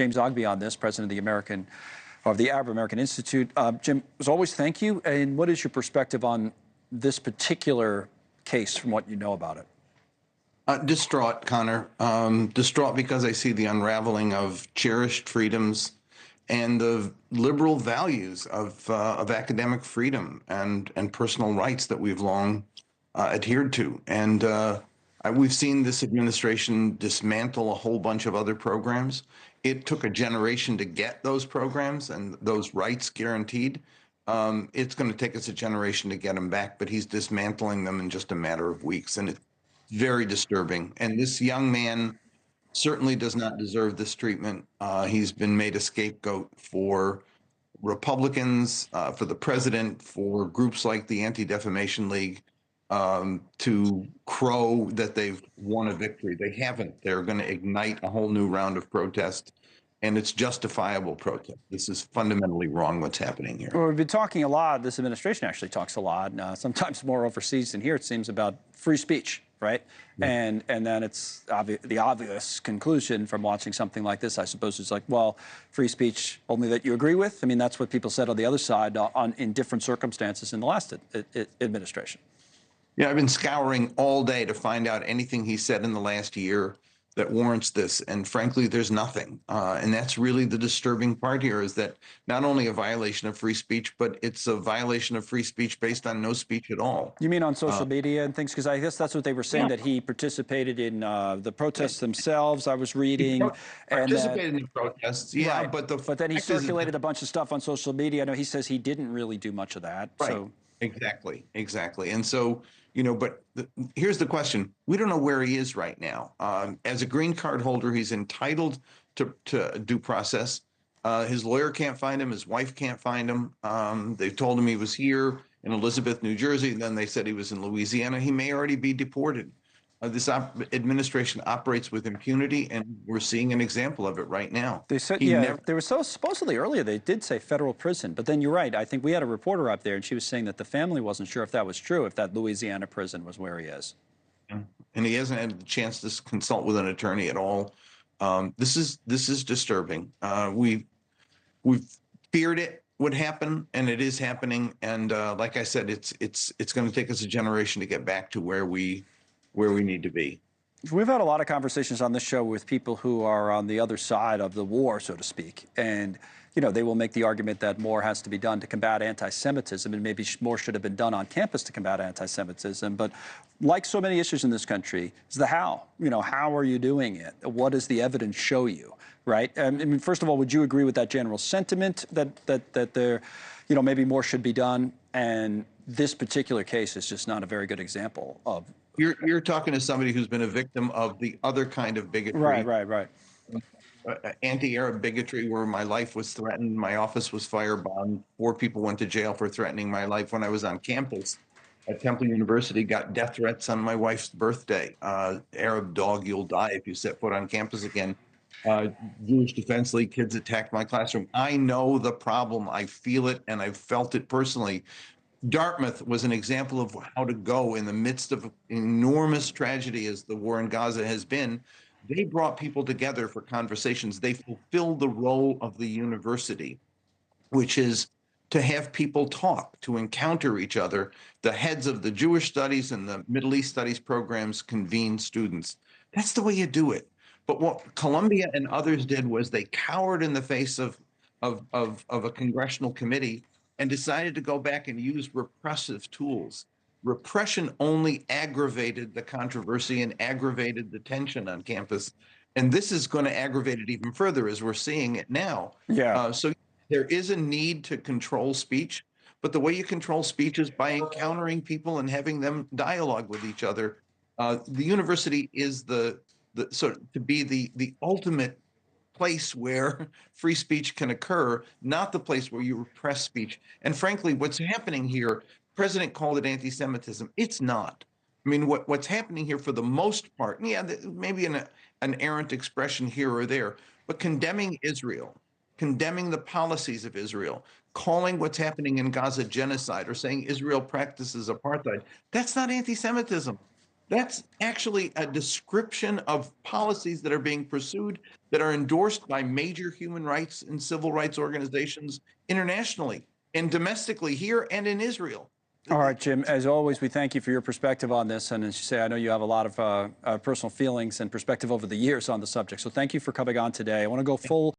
James Zogby on this, president of the Arab American Institute. Jim, as always, thank you. And what is your perspective on this particular case from what you know about it? Distraught, Connor. Distraught because I see the unraveling of cherished freedoms and the liberal values of academic freedom and personal rights that we've long adhered to. And we've seen this administration dismantle a whole bunch of other programs. It took a generation to get those programs and those rights guaranteed. It's going to take us a generation to get them back, but he's dismantling them in just a matter of weeks. And it's very disturbing. And this young man certainly does not deserve this treatment. He's been made a scapegoat for Republicans, for the president, for groups like the Anti-Defamation League, to crow that they've won a victory. They haven't. They're going to ignite a whole new round of protest, and it's justifiable protest. This is fundamentally wrong what's happening here. Well, we've been talking a lot, this administration actually talks a lot, sometimes more overseas than here, it seems, about free speech, right? And then it's the obvious conclusion from watching something like this, I suppose, is like, well, free speech only that you agree with? I mean, that's what people said on the other side in different circumstances in the last administration. Yeah, I've been scouring all day to find out anything he said in the last year that warrants this. And frankly, there's nothing. And that's really the disturbing part here, is that not only a violation of free speech, but it's a violation of free speech based on no speech at all. You mean on social media and things? Because I guess that's what they were saying, that he participated in the protests themselves, I was reading. Participated in the protests, yeah. Right. But then he circulated a bunch of stuff on social media. I know he says he didn't really do much of that. Right. So. Exactly. And so, but here's the question. We don't know where he is right now. As a green card holder, he's entitled to due process. His lawyer can't find him. His wife can't find him. They've told him he was here in Elizabeth, New Jersey. Then they said he was in Louisiana. He may already be deported. This administration operates with impunity, and we're seeing an example of it right now. They said, they were so supposedly earlier, they did say federal prison, but then you're right. I think we had a reporter up there, and she was saying that the family wasn't sure if that was true, if that Louisiana prison was where he is. And he hasn't had the chance to consult with an attorney at all. This is disturbing. We've feared it would happen, and it is happening. And like I said, it's going to take us a generation to get back to where we need to be. We've had a lot of conversations on this show with people who are on the other side of the war, so to speak. And, they will make the argument that more has to be done to combat anti-Semitism, and maybe more should have been done on campus to combat anti-Semitism. But like so many issues in this country, is the how. How are you doing it? What does the evidence show you, right? I mean, first of all, would you agree with that general sentiment that there, maybe more should be done? And this particular case is just not a very good example of. You're talking to somebody who's been a victim of the other kind of bigotry. Right. Anti-Arab bigotry, where my life was threatened, my office was firebombed, 4 people went to jail for threatening my life when I was on campus at Temple University, got death threats on my wife's birthday. Arab dog, you'll die if you set foot on campus again. Jewish Defense League kids attacked my classroom. I know the problem. I feel it, and I've felt it personally. Dartmouth was an example of how to go in the midst of enormous tragedy as the war in Gaza has been. They brought people together for conversations. They fulfilled the role of the university, which is to have people talk, to encounter each other. The heads of the Jewish studies and the Middle East studies programs convene students. That's the way you do it. But what Columbia and others did was they cowered in the face of a congressional committee and decided to go back and use repressive tools. Repression only aggravated the controversy and aggravated the tension on campus. And this is going to aggravate it even further, as we're seeing it now. Yeah. So there is a need to control speech, but the way you control speech is by encountering people and having them dialogue with each other. The university is the ultimate place where free speech can occur, not the place where you repress speech. And frankly, what's happening here, President called it anti-Semitism. It's not. I mean, what's happening here for the most part, maybe an errant expression here or there, but condemning Israel, condemning the policies of Israel, calling what's happening in Gaza genocide, or saying Israel practices apartheid, that's not anti-Semitism. That's actually a description of policies that are being pursued that are endorsed by major human rights and civil rights organizations internationally and domestically here and in Israel. All right, Jim, as always, we thank you for your perspective on this. And as you say, I know you have a lot of personal feelings and perspective over the years on the subject. So thank you for coming on today. I want to go full